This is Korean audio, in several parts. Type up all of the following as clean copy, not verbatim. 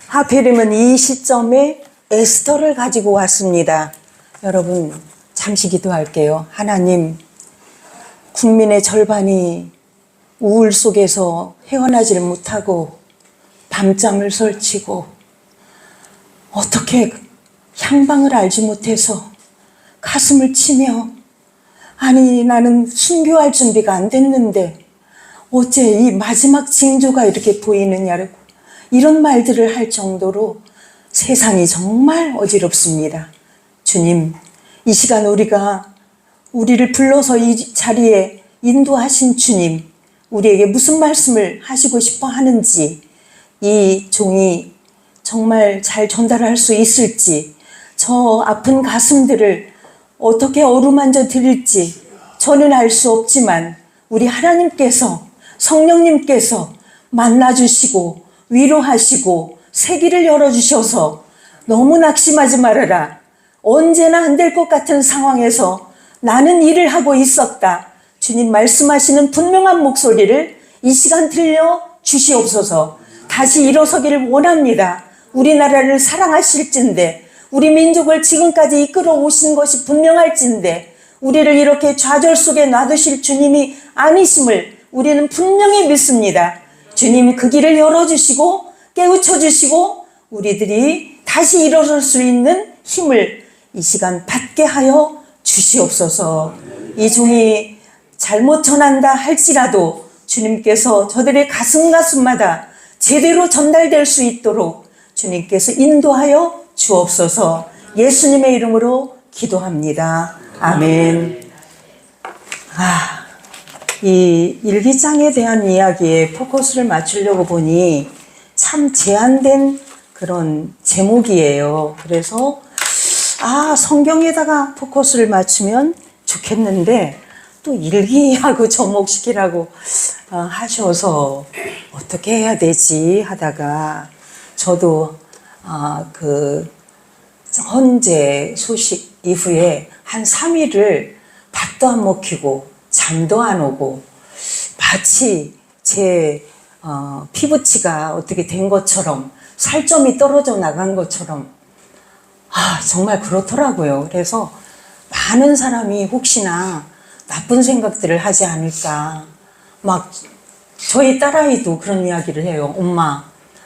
하필이면 이 시점에 에스더를 가지고 왔습니다. 여러분, 잠시 기도할게요. 하나님, 국민의 절반이 우울 속에서 헤어나질 못하고 밤잠을 설치고 어떻게 향방을 알지 못해서 가슴을 치며, 아니 나는 순교할 준비가 안 됐는데 어째 이 마지막 징조가 이렇게 보이느냐고 이런 말들을 할 정도로 세상이 정말 어지럽습니다. 주님, 이 시간 우리를 불러서 이 자리에 인도하신 주님, 우리에게 무슨 말씀을 하시고 싶어 하는지, 이 종이 정말 잘 전달할 수 있을지, 저 아픈 가슴들을 어떻게 어루만져 드릴지 저는 알 수 없지만 우리 하나님께서, 성령님께서 만나주시고 위로하시고 새길을 열어주셔서 너무 낙심하지 말아라. 언제나 안 될 것 같은 상황에서 나는 일을 하고 있었다. 주님 말씀하시는 분명한 목소리를 이 시간 들려 주시옵소서. 다시 일어서기를 원합니다. 우리나라를 사랑하실진데, 우리 민족을 지금까지 이끌어 오신 것이 분명할진데, 우리를 이렇게 좌절 속에 놔두실 주님이 아니심을 우리는 분명히 믿습니다. 주님 그 길을 열어주시고 깨우쳐 주시고 우리들이 다시 일어설 수 있는 힘을 이 시간 받게 하여 주시옵소서. 이 종이 잘못 전한다 할지라도 주님께서 저들의 가슴마다 제대로 전달될 수 있도록 주님께서 인도하여 주옵소서. 예수님의 이름으로 기도합니다. 아멘. 이 일기장에 대한 이야기에 포커스를 맞추려고 보니 참 제한된 그런 제목이에요. 그래서 성경에다가 포커스를 맞추면 좋겠는데 또 일기하고 접목시키라고 하셔서 어떻게 해야 되지 하다가 저도 그 헌재 소식 이후에 한 3일을 밥도 안 먹히고 잠도 안 오고 마치 제 피부치가 어떻게 된 것처럼, 살점이 떨어져 나간 것처럼 정말 그렇더라고요. 그래서 많은 사람이 혹시나 나쁜 생각들을 하지 않을까, 막 저희 딸아이도 그런 이야기를 해요. 엄마,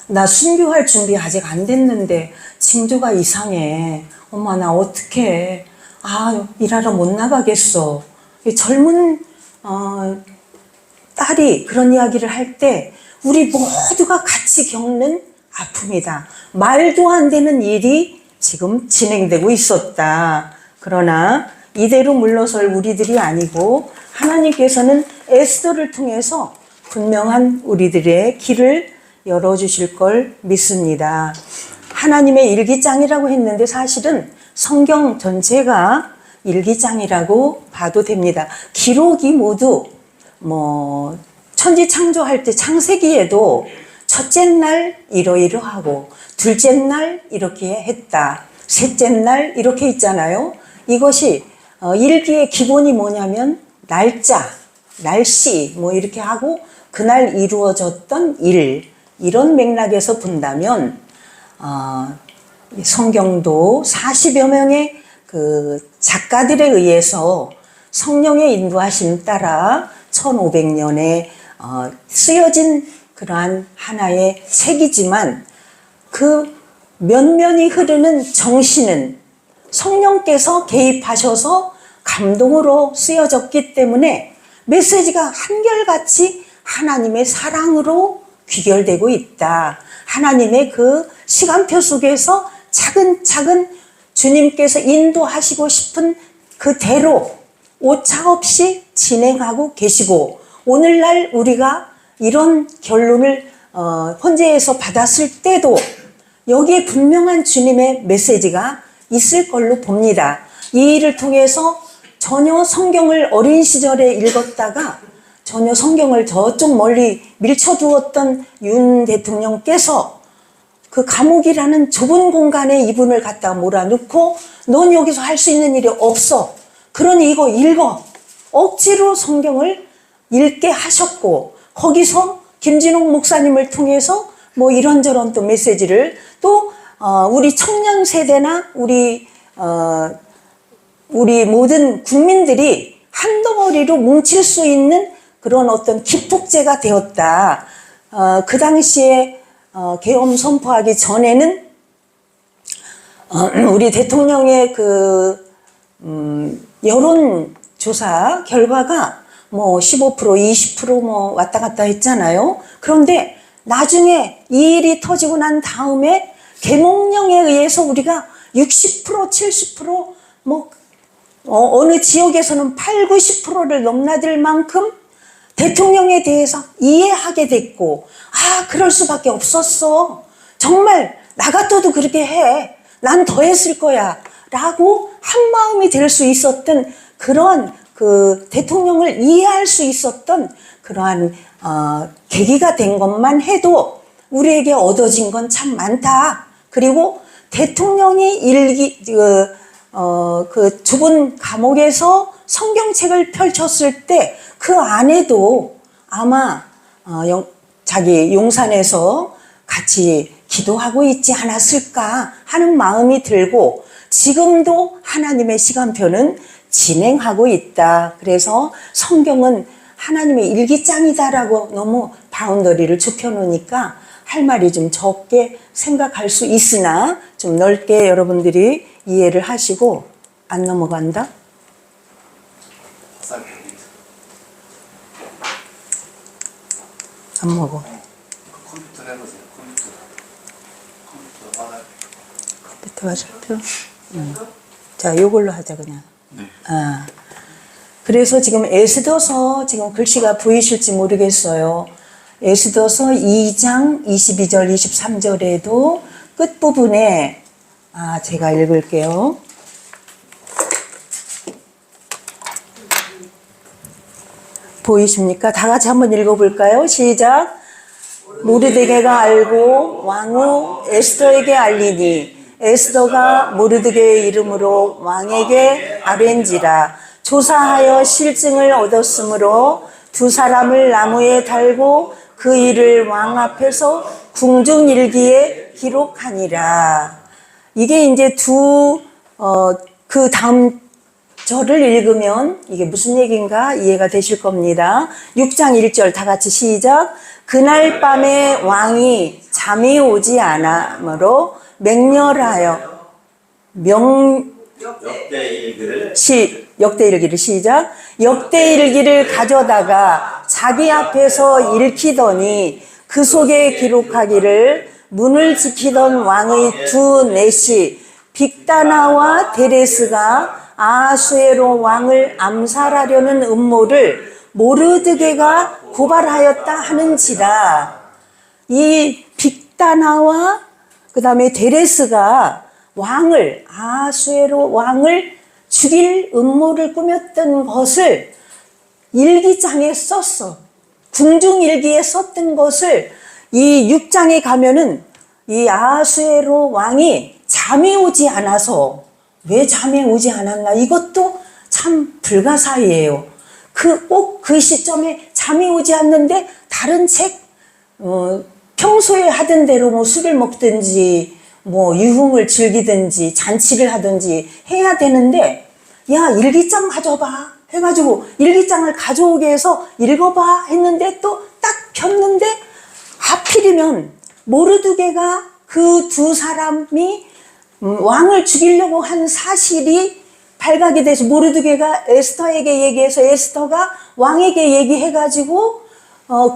나 순교할 준비 아직 안 됐는데 징조가 이상해. 엄마 나 어떡해. 일하러 못 나가겠어. 젊은 딸이 그런 이야기를 할 때 우리 모두가 같이 겪는 아픔이다. 말도 안 되는 일이 지금 진행되고 있었다. 그러나 이대로 물러설 우리들이 아니고 하나님께서는 에스더를 통해서 분명한 우리들의 길을 열어주실 걸 믿습니다. 하나님의 일기장이라고 했는데 사실은 성경 전체가 일기장이라고 봐도 됩니다. 기록이 모두 천지 창조할 때 창세기에도 첫째 날 이러이러하고 둘째 날 이렇게 했다, 셋째 날 이렇게 있잖아요. 이것이 일기의 기본이 뭐냐면 날짜, 날씨 이렇게 하고 그날 이루어졌던 일, 이런 맥락에서 본다면 성경도 40여 명의 그 작가들에 의해서 성령의 인도하심 따라 1500년에 쓰여진 그러한 하나의 책이지만 그 면면이 흐르는 정신은 성령께서 개입하셔서 감동으로 쓰여졌기 때문에 메시지가 한결같이 하나님의 사랑으로 귀결되고 있다. 하나님의 그 시간표 속에서 차근차근 주님께서 인도하시고 싶은 그대로 오차없이 진행하고 계시고, 오늘날 우리가 이런 결론을 헌재에서 받았을 때도 여기에 분명한 주님의 메시지가 있을 걸로 봅니다. 이 일을 통해서 전혀 성경을 어린 시절에 읽었다가 전혀 성경을 저쪽 멀리 밀쳐두었던 윤 대통령께서 그 감옥이라는 좁은 공간에 이분을 갖다 몰아넣고 넌 여기서 할 수 있는 일이 없어. 그러니 이거 읽어. 억지로 성경을 읽게 하셨고, 거기서 김진홍 목사님을 통해서 뭐 이런저런 또 메시지를 또 우리 청년 세대나 우리 모든 국민들이 한 덩어리로 뭉칠 수 있는 그런 어떤 기폭제가 되었다. 그 당시에 계엄 선포하기 전에는 우리 대통령의 여론조사 결과가 뭐 15%, 20% 뭐 왔다 갔다 했잖아요. 그런데 나중에 이 일이 터지고 난 다음에 계몽령에 의해서 우리가 60%, 70% 뭐 어느 지역에서는 8, 90%를 넘나들 만큼 대통령에 대해서 이해하게 됐고, 그럴 수밖에 없었어. 정말 나 같아도 그렇게 해. 난 더 했을 거야. 라고 한 마음이 될 수 있었던 그런 대통령을 이해할 수 있었던 그러한 계기가 된 것만 해도 우리에게 얻어진 건 참 많다. 그리고 대통령이 좁은 감옥에서 성경책을 펼쳤을 때 그 안에도 아마 자기 용산에서 같이 기도하고 있지 않았을까 하는 마음이 들고, 지금도 하나님의 시간표는 진행하고 있다. 그래서 성경은 하나님의 일기장이다라고 너무 바운더리를 좁혀놓으니까 할 말이 좀 적게 생각할 수 있으나 좀 넓게 여러분들이 이해를 하시고. 안 넘어간다? 안 먹어. 컴퓨터 해보세요. 컴퓨터 받아요. 컴퓨터가 잡혀? 자, 요걸로 하자 그냥. 네. 그래서 지금 에스더서 지금 글씨가 보이실지 모르겠어요. 에스더서 2장 22절 23절에도 끝부분에 제가 읽을게요. 보이십니까? 다 같이 한번 읽어볼까요? 시작. 모르드게가 알고 왕후 에스더에게 알리니 에스더가 모르드게의 이름으로 왕에게 아뢰ን지라. 조사하여 실증을 얻었으므로 두 사람을 나무에 달고 그 일을 왕 앞에서 궁중일기에 기록하니라. 이게 이제 그 다음 절을 읽으면 이게 무슨 얘기인가 이해가 되실 겁니다. 6장 1절 다 같이 시작. 그날 밤에 왕이 잠이 오지 않으므로 맹렬하여 역대일기를 시작. 역대일기를 가져다가 자기 앞에서 읽히더니 그 속에 기록하기를 문을 지키던 왕의 두 넷이 빅다나와 데레스가 아하수에로 왕을 암살하려는 음모를 모르드게가 고발하였다 하는지라. 이 빅다나와 그 다음에 데레스가 아하수에로 왕을 죽일 음모를 꾸몄던 것을 일기장에 썼어. 궁중일기에 썼던 것을 이 6장에 가면은 이 아하수에로 왕이 잠이 오지 않아서, 왜 잠이 오지 않았나? 이것도 참 불가사의예요. 꼭 그 시점에 잠이 오지 않는데 다른 평소에 하던 대로 뭐 술을 먹든지 뭐 유흥을 즐기든지 잔치를 하든지 해야 되는데, 야, 일기장 가져봐 해가지고 일기장을 가져오게 해서 읽어봐 했는데 또 딱 폈는데 하필이면 모르드게가 그 두 사람이 왕을 죽이려고 한 사실이 발각이 돼서 모르드게가 에스더에게 얘기해서 에스더가 왕에게 얘기해가지고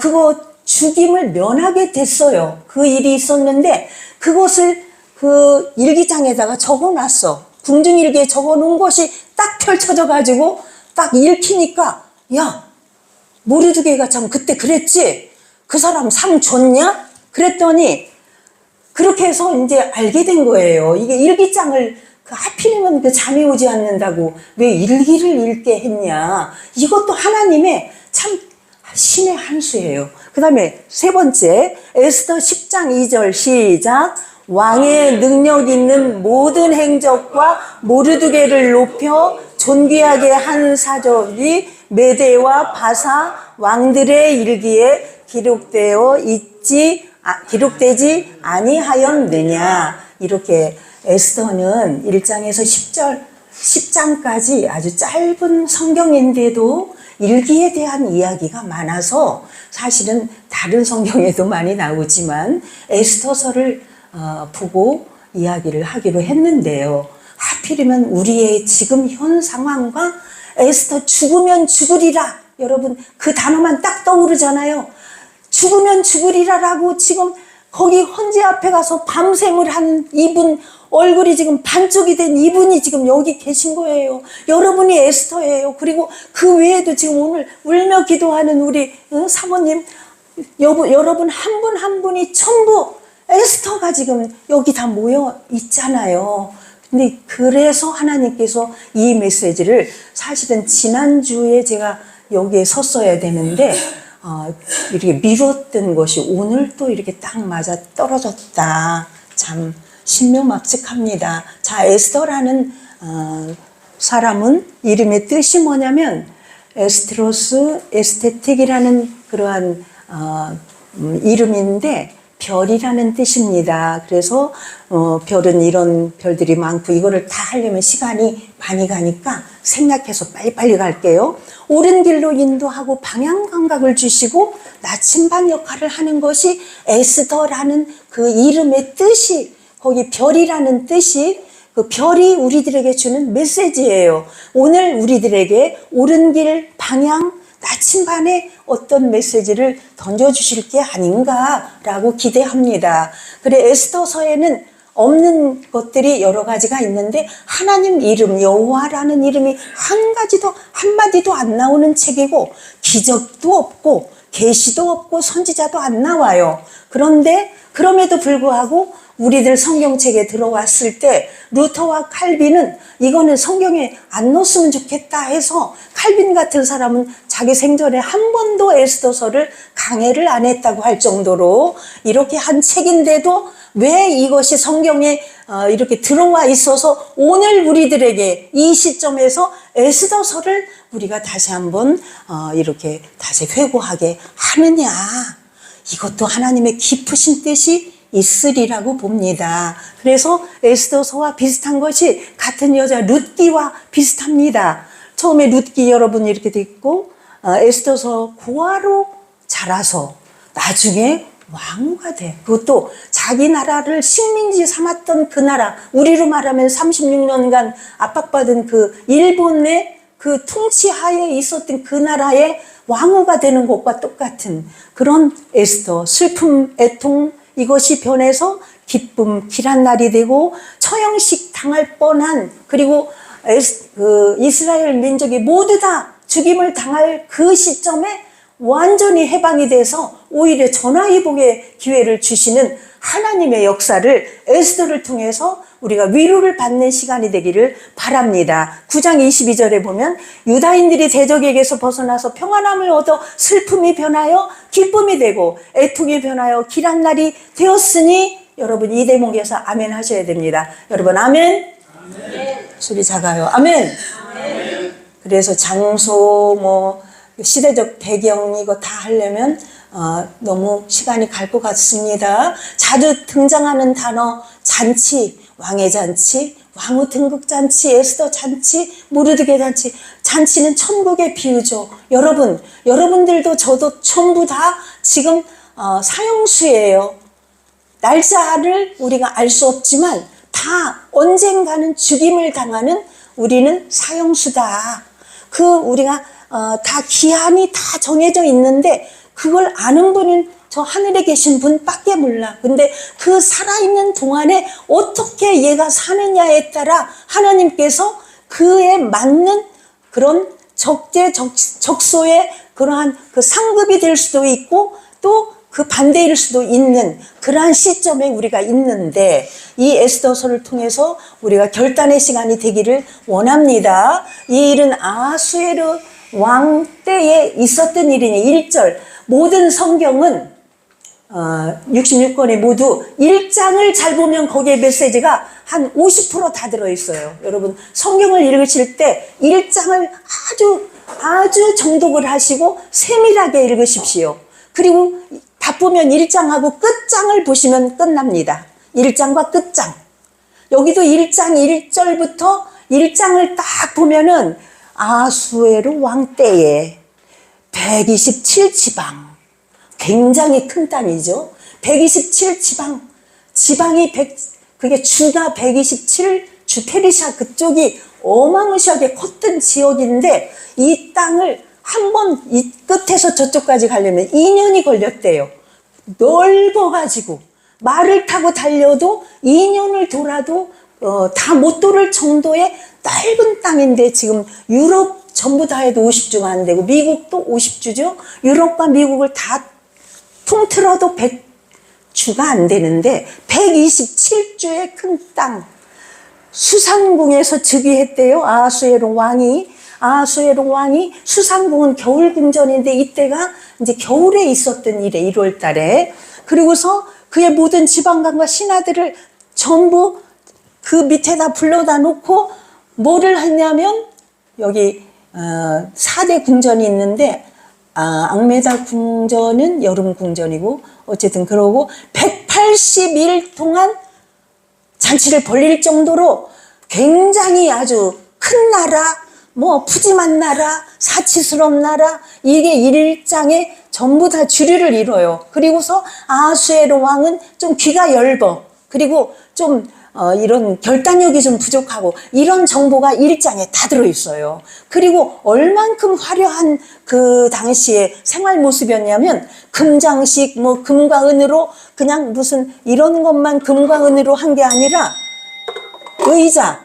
그거 죽임을 면하게 됐어요. 그 일이 있었는데 그것을 그 일기장에다가 적어놨어. 궁중일기에 적어놓은 것이 딱 펼쳐져가지고 딱 읽히니까, 야, 모르드게가 참 그때 그랬지? 그 사람 상 줬냐? 그랬더니 그렇게 해서 이제 알게 된 거예요. 이게 일기장을 하필이면 잠이 오지 않는다고 왜 일기를 읽게 했냐. 이것도 하나님의 참 신의 한 수예요. 그 다음에 세 번째, 에스더 10장 2절 시작. 왕의 능력 있는 모든 행적과 모르드게를 높여 존귀하게 한 사적이 메대와 바사 왕들의 일기에 기록되어 있지 기록되지 아니하였느냐. 이렇게 에스더는 1장에서 10장까지 아주 짧은 성경인데도 일기에 대한 이야기가 많아서 사실은 다른 성경에도 많이 나오지만 에스더서를 보고 이야기를 하기로 했는데요. 하필이면 우리의 지금 현 상황과 에스더 죽으면 죽으리라. 여러분 그 단어만 딱 떠오르잖아요. 죽으면 죽으리라라고 지금 거기 헌재 앞에 가서 밤샘을 한 이분, 얼굴이 지금 반쪽이 된 이분이 지금 여기 계신 거예요. 여러분이 에스더예요. 그리고 그 외에도 지금 오늘 울며 기도하는 우리 사모님, 여러분 한 분 한 분이 전부 에스더가 지금 여기 다 모여 있잖아요. 근데 그래서 하나님께서 이 메시지를 사실은 지난주에 제가 여기에 섰어야 되는데 이렇게 미뤘던 것이 오늘 또 이렇게 딱 맞아 떨어졌다. 참 신묘막측합니다. 자, 에스더라는 사람은 이름의 뜻이 뭐냐면 에스트로스, 에스테틱이라는 그러한 이름인데 별이라는 뜻입니다. 그래서 별은 이런 별들이 많고 이거를 다 하려면 시간이 많이 가니까 생략해서 빨리빨리 갈게요. 옳은 길로 인도하고 방향 감각을 주시고 나침반 역할을 하는 것이 에스더라는 그 이름의 뜻이, 거기 별이라는 뜻이, 그 별이 우리들에게 주는 메시지예요. 오늘 우리들에게 옳은 길, 방향, 나침반에 어떤 메시지를 던져주실 게 아닌가라고 기대합니다. 그래, 에스더서에는 없는 것들이 여러 가지가 있는데 하나님 이름, 여호와라는 이름이 한마디도 안 나오는 책이고 기적도 없고 계시도 없고 선지자도 안 나와요. 그런데 그럼에도 불구하고 우리들 성경책에 들어왔을 때 루터와 칼빈은 이거는 성경에 안 넣었으면 좋겠다 해서 칼빈 같은 사람은 자기 생전에 한 번도 에스더서를 강해를 안 했다고 할 정도로 이렇게 한 책인데도 왜 이것이 성경에 이렇게 들어와 있어서 오늘 우리들에게 이 시점에서 에스더서를 우리가 다시 한번 이렇게 다시 회고하게 하느냐. 이것도 하나님의 깊으신 뜻이 있으리라고 봅니다. 그래서 에스더서와 비슷한 것이 같은 여자 룻기와 비슷합니다. 처음에 룻기 여러분 이렇게 돼 있고 에스더서 고아로 자라서 나중에 왕후가 돼. 그것도 자기 나라를 식민지 삼았던 그 나라, 우리로 말하면 36년간 압박받은 그 일본의 그 통치하에 있었던 그 나라의 왕후가 되는 것과 똑같은 그런 에스더, 슬픔, 애통, 이것이 변해서 기쁨, 길한 날이 되고 처형식 당할 뻔한, 그리고 이스라엘 민족이 모두 다 죽임을 당할 그 시점에 완전히 해방이 돼서 오히려 전화위복의 기회를 주시는 하나님의 역사를 에스더를 통해서 우리가 위로를 받는 시간이 되기를 바랍니다. 9장 22절에 보면 유다인들이 대적에게서 벗어나서 평안함을 얻어 슬픔이 변하여 기쁨이 되고 애통이 변하여 길한 날이 되었으니, 여러분 이 대목에서 아멘 하셔야 됩니다. 여러분 아멘? 아멘. 소리 작아요. 아멘. 아멘. 그래서 장소 시대적 배경 이거 다 하려면 너무 시간이 갈 것 같습니다. 자주 등장하는 단어 잔치, 왕의 잔치, 왕후 등극 잔치, 에스더 잔치, 모르드게 잔치. 잔치는 천국의 비유죠. 여러분들도 저도 전부 다 지금 사형수예요. 날짜를 우리가 알 수 없지만 다 언젠가는 죽임을 당하는 우리는 사형수다. 우리가 다 기한이 다 정해져 있는데 그걸 아는 분은 저 하늘에 계신 분밖에 몰라. 근데 그 살아있는 동안에 어떻게 얘가 사느냐에 따라 하나님께서 그에 맞는 그런 적재적소의 그러한 그 상급이 될 수도 있고 또 그 반대일 수도 있는 그러한 시점에 우리가 있는데, 이 에스더서를 통해서 우리가 결단의 시간이 되기를 원합니다. 이 일은 아수에르 왕 때에 있었던 일이니 1절 모든 성경은 66권에 모두 1장을 잘 보면 거기에 메시지가 한 50% 다 들어있어요. 여러분 성경을 읽으실 때 1장을 아주 정독을 하시고 세밀하게 읽으십시오. 그리고 다 보면 1장하고 끝장을 보시면 끝납니다. 1장과 끝장. 여기도 1장 1절부터 1장을 딱 보면은 아수에로 왕 때에 127지방. 굉장히 큰 땅이죠. 127지방. 지방이 그게 주가 127, 주페르시아 그쪽이 어마무시하게 컸던 지역인데 이 땅을 한 번 이 끝에서 저쪽까지 가려면 2년이 걸렸대요. 넓어가지고 말을 타고 달려도 2년을 돌아도 다 못 돌을 정도의 넓은 땅인데 지금 유럽 전부 다 해도 50주가 안 되고 미국도 50주죠. 유럽과 미국을 다 통틀어도 100주가 안 되는데 127주의 큰 땅. 수상궁에서 즉위했대요. 아하수에로 왕이 수상궁은 겨울 궁전인데 이때가 이제 겨울에 있었던 일에 1월 달에. 그리고서 그의 모든 지방관과 신하들을 전부 그 밑에다 불러다 놓고 뭐를 했냐면 여기 4대 궁전이 있는데 앙메다 궁전은 여름 궁전이고 어쨌든 그러고 180일 동안 잔치를 벌릴 정도로 굉장히 아주 큰 나라, 뭐 푸짐한 나라, 사치스러운 나라, 이게 1장에 전부 다 주류를 이뤄요. 그리고서 아하수에로 왕은 좀 귀가 얇어. 그리고 좀 이런 결단력이 좀 부족하고 이런 정보가 1장에 다 들어있어요. 그리고 얼만큼 화려한 그 당시의 생활 모습이었냐면 금장식 뭐 금과 은으로 그냥 무슨 이런 것만 금과 은으로 한 게 아니라 의자,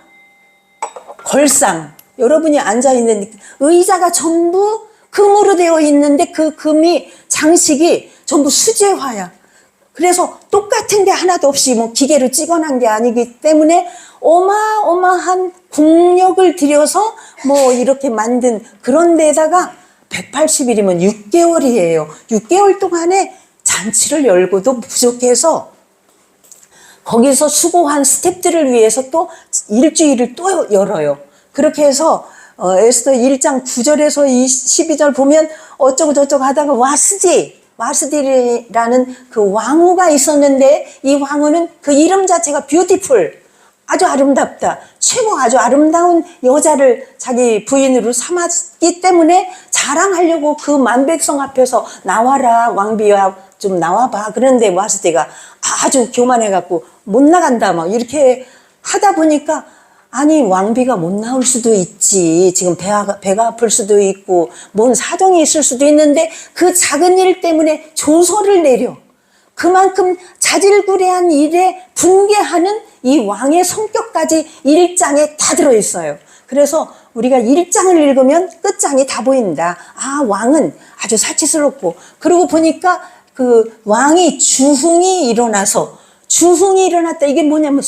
걸상, 여러분이 앉아있는 의자가 전부 금으로 되어 있는데 그 금이 장식이 전부 수제화야. 그래서 똑같은 게 하나도 없이 뭐 기계로 찍어낸 게 아니기 때문에 어마어마한 국력을 들여서 뭐 이렇게 만든 그런 데다가 180일이면 6개월이에요. 6개월 동안에 잔치를 열고도 부족해서 거기서 수고한 스태프들을 위해서 또 일주일을 또 열어요. 그렇게 해서 에스더 1장 9절에서 12절 보면 어쩌고 저쩌고 하다가 와스디라는 그 왕후가 있었는데 이 왕후는 그 이름 자체가 뷰티풀, 아주 아름답다. 최고 아주 아름다운 여자를 자기 부인으로 삼았기 때문에 자랑하려고 그 만백성 앞에서 나와라 왕비야 좀 나와봐. 그런데 와스디가 아주 교만해갖고 못 나간다 막 이렇게 하다 보니까 아니 왕비가 못 나올 수도 있지. 지금 배가 아플 수도 있고 뭔 사정이 있을 수도 있는데 그 작은 일 때문에 조서를 내려. 그만큼 자질구레한 일에 분개하는 이 왕의 성격까지 1장에 다 들어있어요. 그래서 우리가 1장을 읽으면 끝장이 다 보인다. 아, 왕은 아주 사치스럽고. 그러고 보니까 그 왕이 주흥이 일어났다. 이게 뭐냐면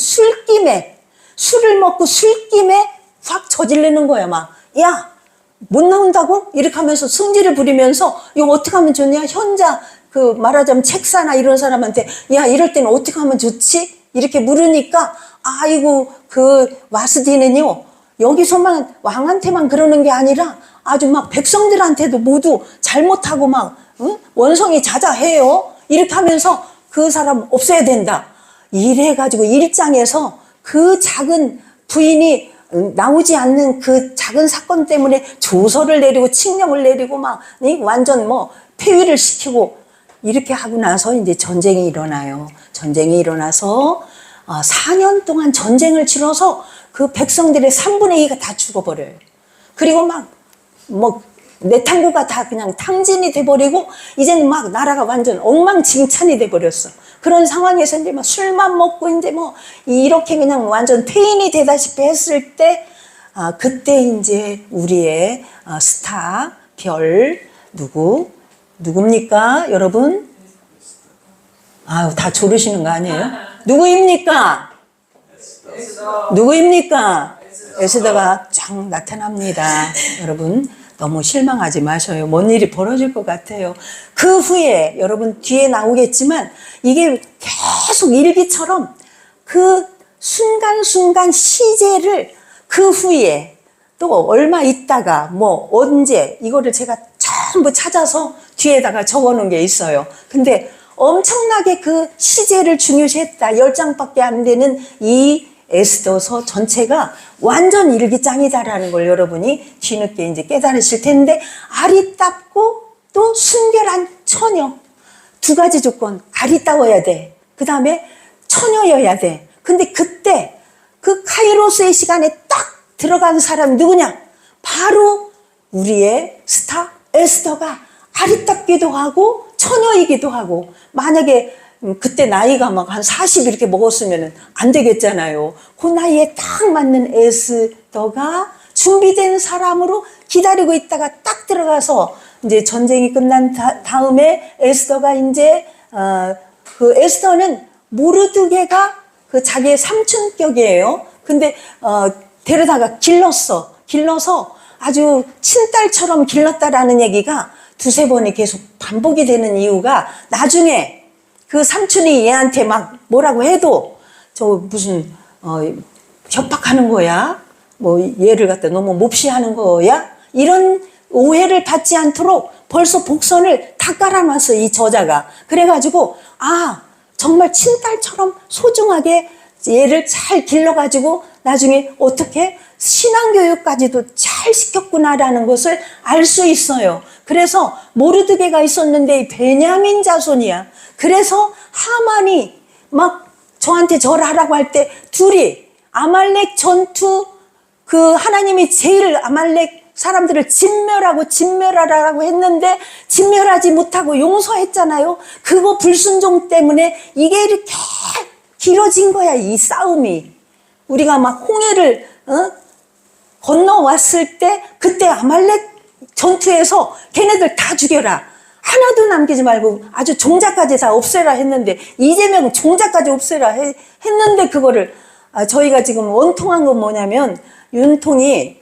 술을 먹고 술김에 확 저지르는 거야. 막, 야, 못 나온다고? 이렇게 하면서 승질을 부리면서, 이거 어떻게 하면 좋냐? 현자, 그 말하자면 책사나 이런 사람한테, 야, 이럴 때는 어떻게 하면 좋지? 이렇게 물으니까, 아이고, 그 와스디는요, 여기서만 왕한테만 그러는 게 아니라 아주 막 백성들한테도 모두 잘못하고 막, 응? 원성이 자자해요. 이렇게 하면서 그 사람 없애야 된다. 이래가지고 1장에서 그 작은 부인이 나오지 않는 그 작은 사건 때문에 조서를 내리고 칙령을 내리고 막 완전 뭐 폐위를 시키고 이렇게 하고 나서 이제 전쟁이 일어나요. 전쟁이 일어나서 4년 동안 전쟁을 치러서 그 백성들의 3분의 2가 다 죽어버려요. 그리고 막 뭐 내탕구가 다 그냥 탕진이 돼버리고 이제는 막 나라가 완전 엉망진창이 돼버렸어. 그런 상황에서 이제 막 술만 먹고 이제 뭐 이렇게 그냥 완전 폐인이 되다시피 했을 때 그때 이제 우리의 스타 별 누굽니까 여러분? 아유 다 조르시는 거 아니에요? 누구입니까? 에스더가 쫙 나타납니다. 여러분 너무 실망하지 마셔요. 뭔 일이 벌어질 것 같아요. 그 후에 여러분 뒤에 나오겠지만 이게 계속 일기처럼 그 순간순간 시제를 그 후에 또 얼마 있다가 뭐 언제 이거를 제가 전부 찾아서 뒤에다가 적어놓은 게 있어요. 근데 엄청나게 그 시제를 중요시했다. 10장밖에 안 되는 이 에스더서 전체가 완전 일기장이다라는 걸 여러분이 뒤늦게 이제 깨달으실 텐데, 아리답고 또 순결한 처녀. 두 가지 조건. 아리따워야 돼. 그 다음에 처녀여야 돼. 근데 그때 그 카이로스의 시간에 딱 들어간 사람이 누구냐? 바로 우리의 스타 에스더가 아리답기도 하고 처녀이기도 하고, 만약에 그때 나이가 막 한 40 이렇게 먹었으면 안 되겠잖아요. 그 나이에 딱 맞는 에스더가 준비된 사람으로 기다리고 있다가 딱 들어가서 이제 전쟁이 끝난 다음에 에스더가 이제 그 에스더는 모르드게가 그 자기의 삼촌격이에요. 근데 데려다가 길러서 아주 친딸처럼 길렀다라는 얘기가 두세 번이 계속 반복이 되는 이유가, 나중에 그 삼촌이 얘한테 막 뭐라고 해도 저 무슨 협박하는 거야? 뭐 얘를 갖다 너무 몹시하는 거야? 이런 오해를 받지 않도록 벌써 복선을 다 깔아놨어, 이 저자가. 그래가지고 정말 친딸처럼 소중하게 얘를 잘 길러가지고 나중에 어떻게 신앙교육까지도 잘 시켰구나라는 것을 알 수 있어요. 그래서 모르드게가 있었는데 이 베냐민 자손이야. 그래서 하만이 막 저한테 절하라고 할 때 둘이 아말렉 전투, 그 하나님이 제일 아말렉 사람들을 진멸하라고 했는데 진멸하지 못하고 용서했잖아요. 그거 불순종 때문에 이게 이렇게 길어진 거야, 이 싸움이. 우리가 막 홍해를 건너왔을 때 그때 아말렉 전투에서 걔네들 다 죽여라, 하나도 남기지 말고 아주 종자까지 다 없애라 했는데, 이재명은 종자까지 없애라 했는데, 그거를 저희가 지금 원통한 건 뭐냐면, 윤통이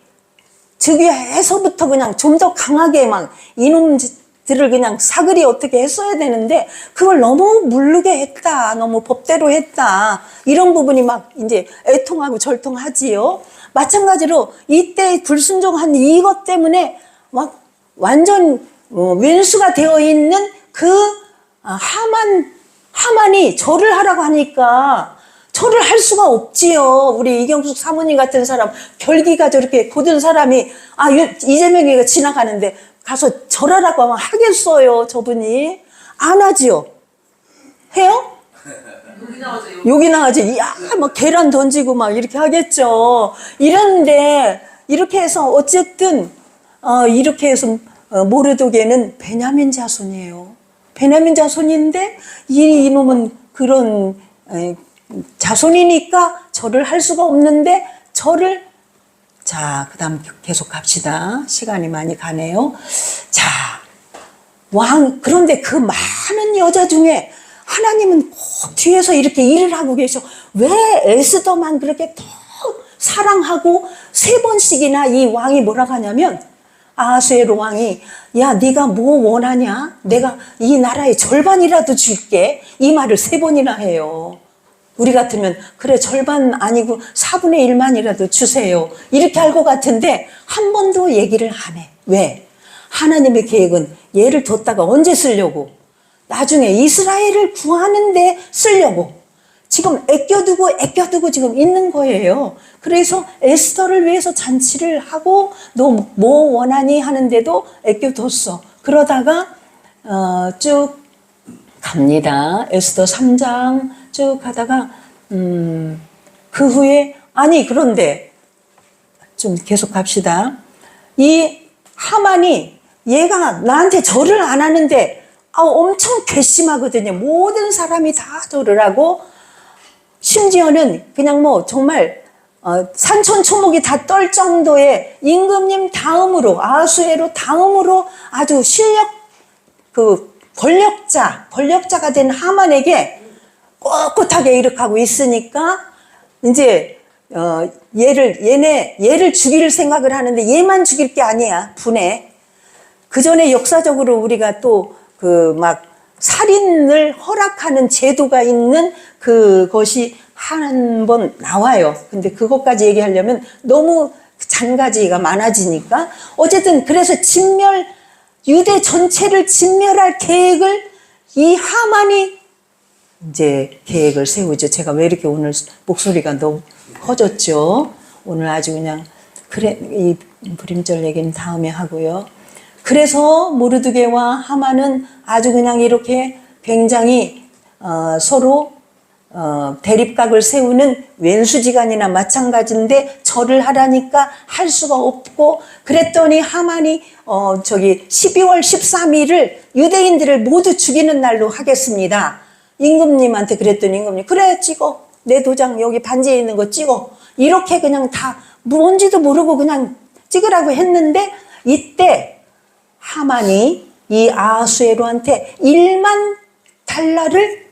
즉위해서부터 그냥 좀 더 강하게 막 이놈들을 그냥 사그리 어떻게 했어야 되는데, 그걸 너무 무르게 했다, 너무 법대로 했다, 이런 부분이 막 이제 애통하고 절통하지요. 마찬가지로 이때 불순종한 이것 때문에 막 완전 왼수가 되어 있는 그 하만이 절을 하라고 하니까 절을 할 수가 없지요. 우리 이경숙 사모님 같은 사람, 결기가 저렇게 고든 사람이 이재명이가 지나가는데 가서 절하라고 하면 하겠어요? 저분이 안 하지요. 해요? 욕이 나가죠. 막 계란 던지고 막 이렇게 하겠죠. 이런데 이렇게 해서 어쨌든 이렇게 해서 모르드게는 베냐민 자손이에요. 베냐민 자손인데 이놈은 그런 자손이니까 절을 할 수가 없는데 절을, 자, 그 다음 계속 갑시다. 시간이 많이 가네요. 자, 그런데 그 많은 여자 중에 하나님은 꼭 뒤에서 이렇게 일을 하고 계셔. 왜 에스더만 그렇게 더 사랑하고 3번씩이나 이 왕이 뭐라고 하냐면, 아하수에로 왕이, 야, 네가 뭐 원하냐? 내가 이 나라의 절반이라도 줄게. 이 말을 3번이나 해요. 우리 같으면 그래, 절반 아니고 4분의 1만이라도 주세요, 이렇게 할 것 같은데 한 번도 얘기를 안 해. 왜? 하나님의 계획은 얘를 뒀다가 언제 쓰려고? 나중에 이스라엘을 구하는데 쓰려고 지금 애껴두고 지금 있는 거예요. 그래서 에스더를 위해서 잔치를 하고, 너 뭐 원하니 하는데도 애껴뒀어. 그러다가 쭉 갑니다. 에스더 3장 쭉 가다가 그 후에, 그런데 좀 계속 갑시다. 이 하만이 얘가 나한테 절을 안 하는데 엄청 괘씸하거든요. 모든 사람이 다 절을 하고, 심지어는 그냥 뭐 정말 산천초목이 다 떨 정도의 임금님 다음으로, 아하수에로 다음으로 아주 권력자가 된 하만에게 꼿꼿하게 이렇게 하고 있으니까, 이제 얘를 죽일 생각을 하는데, 얘만 죽일 게 아니야, 분해. 그 전에 역사적으로 우리가 또 막 살인을 허락하는 제도가 있는 그것이 한 번 나와요. 근데 그것까지 얘기하려면 너무 잔가지가 많아지니까, 어쨌든 그래서 유대 전체를 진멸할 계획을 이 하만이 이제 계획을 세우죠. 제가 왜 이렇게 오늘 목소리가 너무 커졌죠? 오늘 아주 그냥 그래 이 불임절 얘기는 다음에 하고요. 그래서 모르드게와 하만은 아주 그냥 이렇게 굉장히 서로 대립각을 세우는 왼수지간이나 마찬가지인데 절을 하라니까 할 수가 없고, 그랬더니 하만이 12월 13일을 유대인들을 모두 죽이는 날로 하겠습니다. 임금님한테 그랬더니 임금님 그래 찍어, 내 도장 여기 반지에 있는 거 찍어, 이렇게 그냥 다 뭔지도 모르고 그냥 찍으라고 했는데, 이때 하만이 이 아하수에로한테 1만 달러를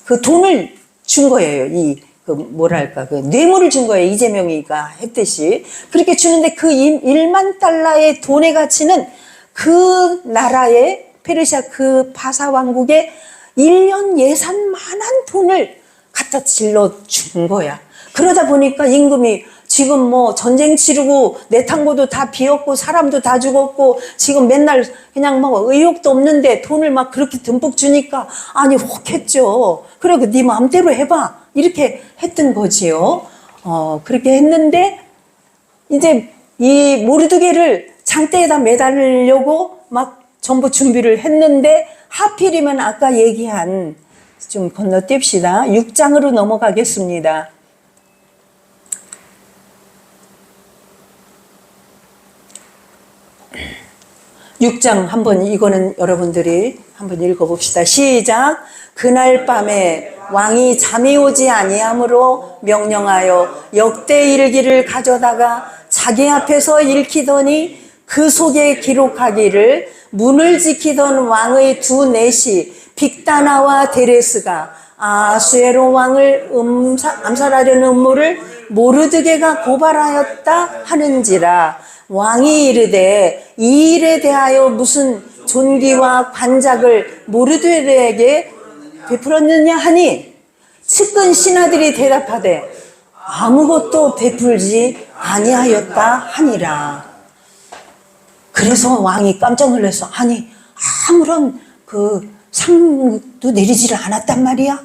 그 돈을 준 거예요. 그 뇌물을 준 거예요. 이재명이가 했듯이. 그렇게 주는데 그 1만 달러의 돈의 가치는 그 나라의 페르시아 그 바사 왕국의 1년 예산만한 돈을 갖다 질러 준 거야. 그러다 보니까 임금이 지금 뭐 전쟁 치르고 내탕고도 다 비었고 사람도 다 죽었고 지금 맨날 그냥 뭐 의욕도 없는데 돈을 막 그렇게 듬뿍 주니까 아니 혹했죠. 그래 네 마음대로 해봐 이렇게 했던 거지요. 그렇게 했는데 이제 이 모르드게를 장대에다 매달려고 막 전부 준비를 했는데 하필이면 아까 얘기한 좀 건너뛰읍시다. 6장으로 넘어가겠습니다. 6장 한번 이거는 여러분들이 한번 읽어봅시다. 시작. 그날 밤에 왕이 잠이 오지 아니하므로 명령하여 역대 일기를 가져다가 자기 앞에서 읽히더니 그 속에 기록하기를 문을 지키던 왕의 두 내시 빅다나와 데레스가 아수에로 왕을 암살하려는 음모를 모르드게가 고발하였다 하는지라. 왕이 이르되 이 일에 대하여 무슨 존귀와 관작을 모르드게에게 베풀었느냐 하니, 측근 신하들이 대답하되 아무것도 베풀지 아니하였다 하니라. 그래서 왕이 깜짝 놀랐어. 아니 아무런 그 상도 내리지를 않았단 말이야.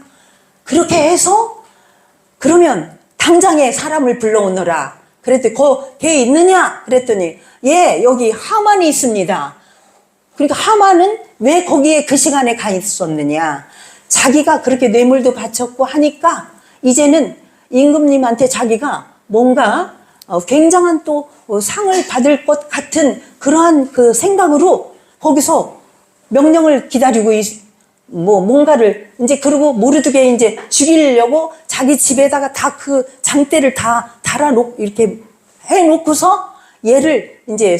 그렇게 해서 그러면 당장에 사람을 불러오너라. 그랬더니 걔 있느냐? 그랬더니 예 여기 하만이 있습니다. 그러니까 하만은 왜 거기에 그 시간에 가 있었느냐? 자기가 그렇게 뇌물도 바쳤고 하니까 이제는 임금님한테 자기가 뭔가 굉장한 또 상을 받을 것 같은 그러한 그 생각으로 거기서 명령을 기다리고 뭔가를 이제 그리고 모르드게 이제 죽이려고 자기 집에다가 다 그 장대를 다 이렇게 해놓고서 얘를 이제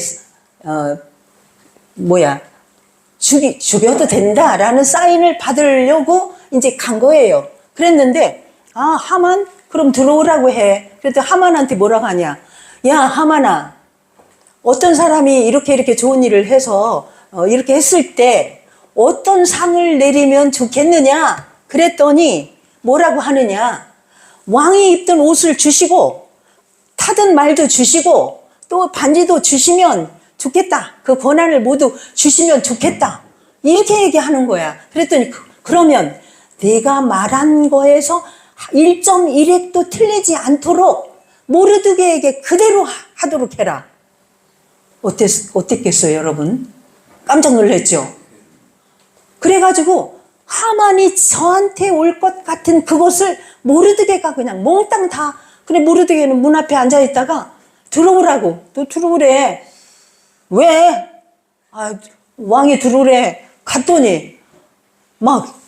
죽여도 된다라는 사인을 받으려고 이제 간 거예요. 그랬는데 하만 그럼 들어오라고 해. 그랬더니 하만한테 뭐라고 하냐? 야 하만아, 어떤 사람이 이렇게 좋은 일을 해서 이렇게 했을 때 어떤 상을 내리면 좋겠느냐? 그랬더니 뭐라고 하느냐? 왕이 입던 옷을 주시고 타던 말도 주시고 또 반지도 주시면 좋겠다. 그 권한을 모두 주시면 좋겠다. 이렇게 얘기하는 거야. 그랬더니 그러면 내가 말한 거에서 1.1획도 틀리지 않도록 모르드게에게 그대로 하도록 해라. 어땠겠어요, 여러분? 깜짝 놀랐죠? 그래가지고 하만이 저한테 올 것 같은 그것을 모르드게가 그냥 몽땅 다, 그래 모르드게는 문 앞에 앉아있다가 들어오라고. 너 들어오래. 왜? 왕이 들어오래. 갔더니 막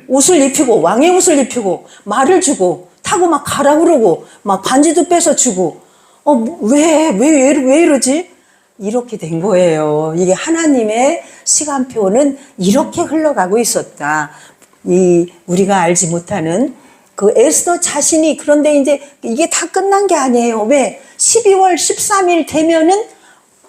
옷을 입히고 왕의 옷을 입히고 말을 주고 타고 막 가라 그러고 막 반지도 뺏어 주고 왜 이러지? 이렇게 된 거예요. 이게 하나님의 시간표는 이렇게 흘러가고 있었다. 우리가 알지 못하는 그 에스더 자신이, 그런데 이제 이게 다 끝난 게 아니에요. 왜? 12월 13일 되면은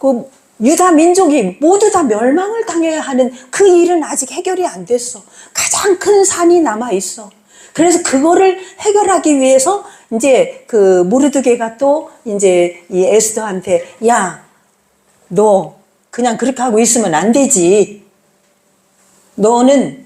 그 유다 민족이 모두 다 멸망을 당해야 하는 그 일은 아직 해결이 안 됐어. 가장 큰 산이 남아 있어. 그래서 그거를 해결하기 위해서 이제 그 모르드게가 또 이제 이 에스더한테 야, 너 그냥 그렇게 하고 있으면 안 되지. 너는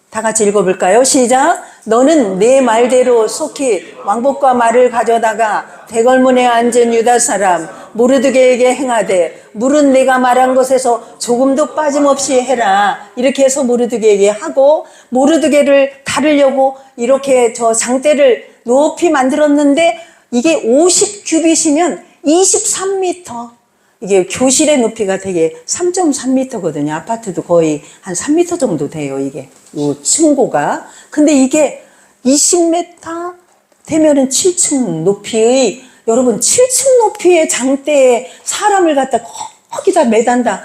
다 같이 읽어볼까요? 시작. 너는 내 말대로 속히 왕복과 말을 가져다가 대궐문에 앉은 유다 사람 모르드게에게 행하되 물은 내가 말한 것에서 조금도 빠짐없이 해라. 이렇게 해서 모르드게에게 하고 모르드게를 다루려고 이렇게 저 장대를 높이 만들었는데 이게 50규빗이면 23m. 이게 교실의 높이가 되게 3.3m거든요. 아파트도 거의 한 3m 정도 돼요, 이게. 요 층고가. 근데 이게 20m 되면은 7층 높이의, 여러분, 7층 높이의 장대에 사람을 갖다 거기다 매단다.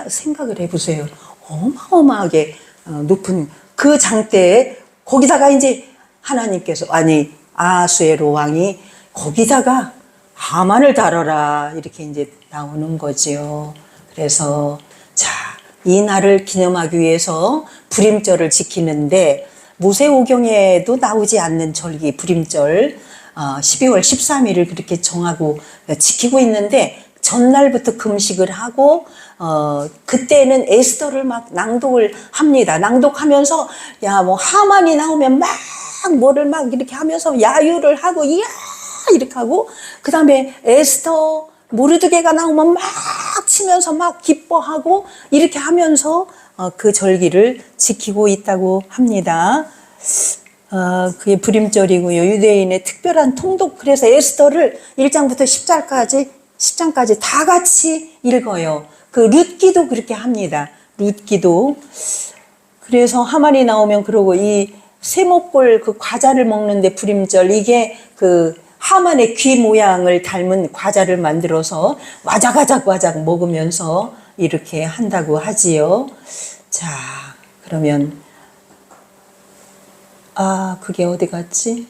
생각을 해보세요. 어마어마하게 높은 그 장대에, 거기다가 이제 하나님께서, 아니, 아하수에로 왕이 거기다가 하만을 다뤄라. 이렇게 이제 나오는 거지요. 그래서, 자, 이 날을 기념하기 위해서 불임절을 지키는데, 모세오경에도 나오지 않는 절기, 불임절, 12월 13일을 그렇게 정하고 지키고 있는데, 전날부터 금식을 하고, 그때는 에스더를 막 낭독을 합니다. 낭독하면서, 야, 뭐, 하만이 나오면 막, 뭐를 막 이렇게 하면서 야유를 하고, 이야! 이렇게 하고, 그 다음에 에스더, 모르드게가 나오면 막 치면서 막 기뻐하고, 이렇게 하면서 그 절기를 지키고 있다고 합니다. 그게 불임절이고요. 유대인의 특별한 통독. 그래서 에스더를 1장부터 10장까지 다 같이 읽어요. 그 룻기도 그렇게 합니다. 룻기도. 그래서 하만이 나오면 그러고 이 세목골 그 과자를 먹는데 불임절, 이게 그 하만의 귀 모양을 닮은 과자를 만들어서 와작와작 먹으면서 이렇게 한다고 하지요. 자, 그러면 그게 어디 갔지?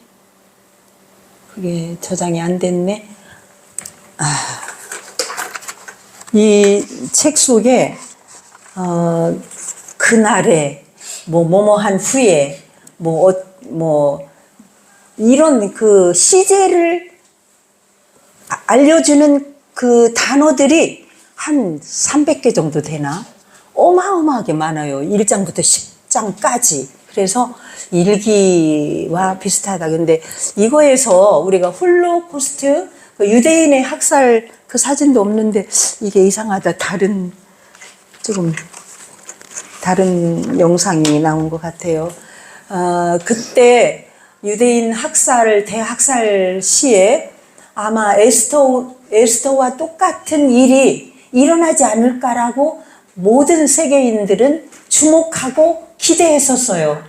그게 저장이 안 됐네. 이 책 속에 그날에 뭐뭐한 후에 이런 그 시제를 알려주는 그 단어들이 한 300개 정도 되나? 어마어마하게 많아요. 1장부터 10장까지. 그래서 일기와 비슷하다. 근데 이거에서 우리가 홀로코스트, 그 유대인의 학살 그 사진도 없는데 이게 이상하다. 조금 다른 영상이 나온 것 같아요. 그때 유대인 대학살 시에 아마 에스더와 똑같은 일이 일어나지 않을까라고 모든 세계인들은 주목하고 기대했었어요.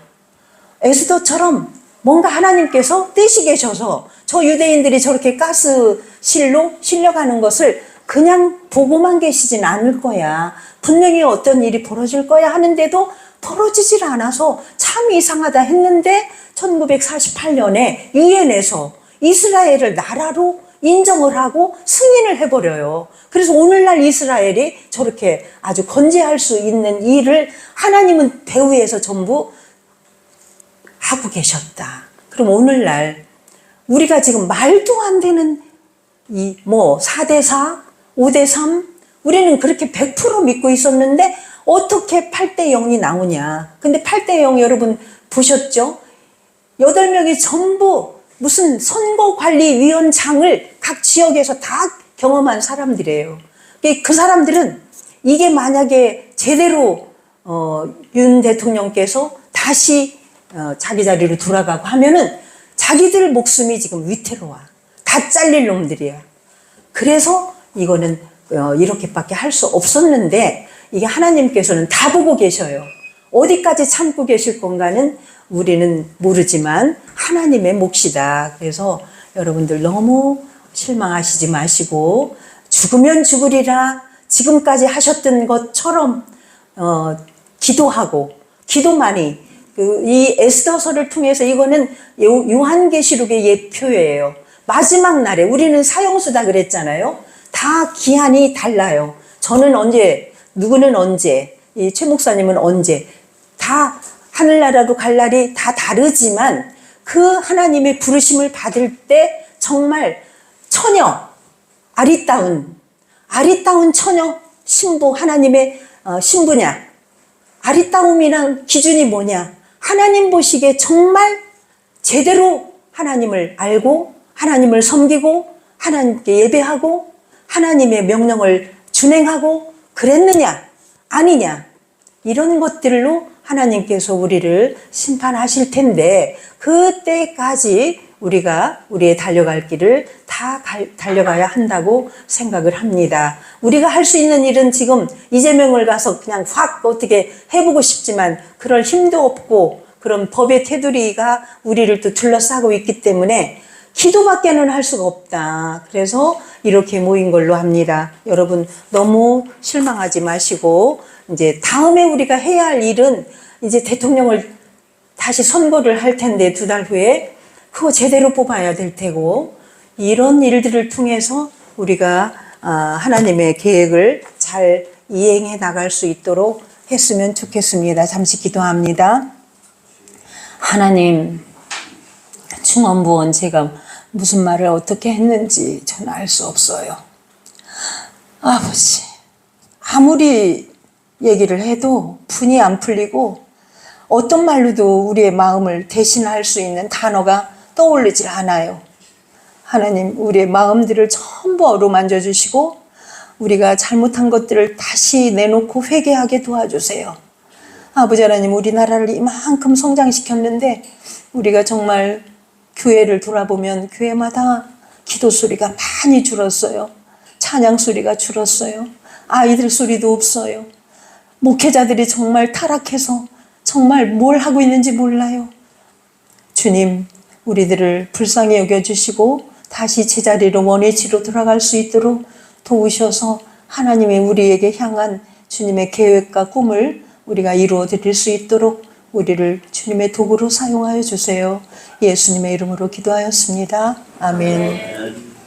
에스더처럼 뭔가 하나님께서 뜻이 계셔서 저 유대인들이 저렇게 가스실로 실려가는 것을 그냥 보고만 계시진 않을 거야. 분명히 어떤 일이 벌어질 거야 하는데도 벌어지질 않아서 참 이상하다 했는데 1948년에 유엔에서 이스라엘을 나라로 인정을 하고 승인을 해버려요. 그래서 오늘날 이스라엘이 저렇게 아주 건재할 수 있는 일을 하나님은 배후에서 전부 하고 계셨다. 그럼 오늘날 우리가 지금 말도 안 되는 4대4, 5대3 우리는 그렇게 100% 믿고 있었는데 어떻게 8대0이 나오냐. 근데 8대0 여러분 보셨죠? 8명이 전부 무슨 선거관리위원장을 각 지역에서 다 경험한 사람들이에요. 그 사람들은 이게 만약에 제대로 윤 대통령께서 다시 자기 자리로 돌아가고 하면은 자기들 목숨이 지금 위태로워. 다 잘릴 놈들이야. 그래서 이거는 이렇게밖에 할 수 없었는데 이게 하나님께서는 다 보고 계셔요. 어디까지 참고 계실 건가는 우리는 모르지만 하나님의 몫이다. 그래서 여러분들 너무 실망하시지 마시고 죽으면 죽으리라 지금까지 하셨던 것처럼 기도하고 기도만이 이 에스더서를 통해서 이거는 요한계시록의 예표예요. 마지막 날에 우리는 사형수다 그랬잖아요. 다 기한이 달라요. 저는 언제, 누구는 언제, 이 최 목사님은 언제, 다 하늘나라로 갈 날이 다 다르지만 그 하나님의 부르심을 받을 때 정말 처녀, 아리따운 처녀 신부, 하나님의 신부냐, 아리따움이란 기준이 뭐냐? 하나님 보시기에 정말 제대로 하나님을 알고 하나님을 섬기고 하나님께 예배하고 하나님의 명령을 준행하고 그랬느냐 아니냐, 이런 것들로 하나님께서 우리를 심판하실 텐데, 그때까지 우리가 우리의 달려갈 길을 다 달려가야 한다고 생각을 합니다. 우리가 할 수 있는 일은 지금 이재명을 가서 그냥 확 어떻게 해보고 싶지만 그럴 힘도 없고, 그런 법의 테두리가 우리를 또 둘러싸고 있기 때문에 기도밖에는 할 수가 없다. 그래서 이렇게 모인 걸로 합니다. 여러분 너무 실망하지 마시고, 이제 다음에 우리가 해야 할 일은 이제 대통령을 다시 선거를 할 텐데 2달 후에 그거 제대로 뽑아야 될 테고, 이런 일들을 통해서 우리가 하나님의 계획을 잘 이행해 나갈 수 있도록 했으면 좋겠습니다. 잠시 기도합니다. 하나님, 중언부언 제가 무슨 말을 어떻게 했는지 저는 알 수 없어요. 아버지, 아무리 얘기를 해도 분이 안 풀리고 어떤 말로도 우리의 마음을 대신할 수 있는 단어가 떠오르질 않아요. 하나님, 우리의 마음들을 전부 어루만져 주시고 우리가 잘못한 것들을 다시 내놓고 회개하게 도와주세요. 아버지 하나님, 우리나라를 이만큼 성장시켰는데 우리가 정말 교회를 돌아보면 교회마다 기도 소리가 많이 줄었어요. 찬양 소리가 줄었어요. 아이들 소리도 없어요. 목회자들이 정말 타락해서 정말 뭘 하고 있는지 몰라요. 주님, 우리들을 불쌍히 여겨주시고 다시 제자리로 원위치로 돌아갈 수 있도록 도우셔서 하나님의 우리에게 향한 주님의 계획과 꿈을 우리가 이루어 드릴 수 있도록 우리를 주님의 도구로 사용하여 주세요. 예수님의 이름으로 기도하였습니다. 아멘.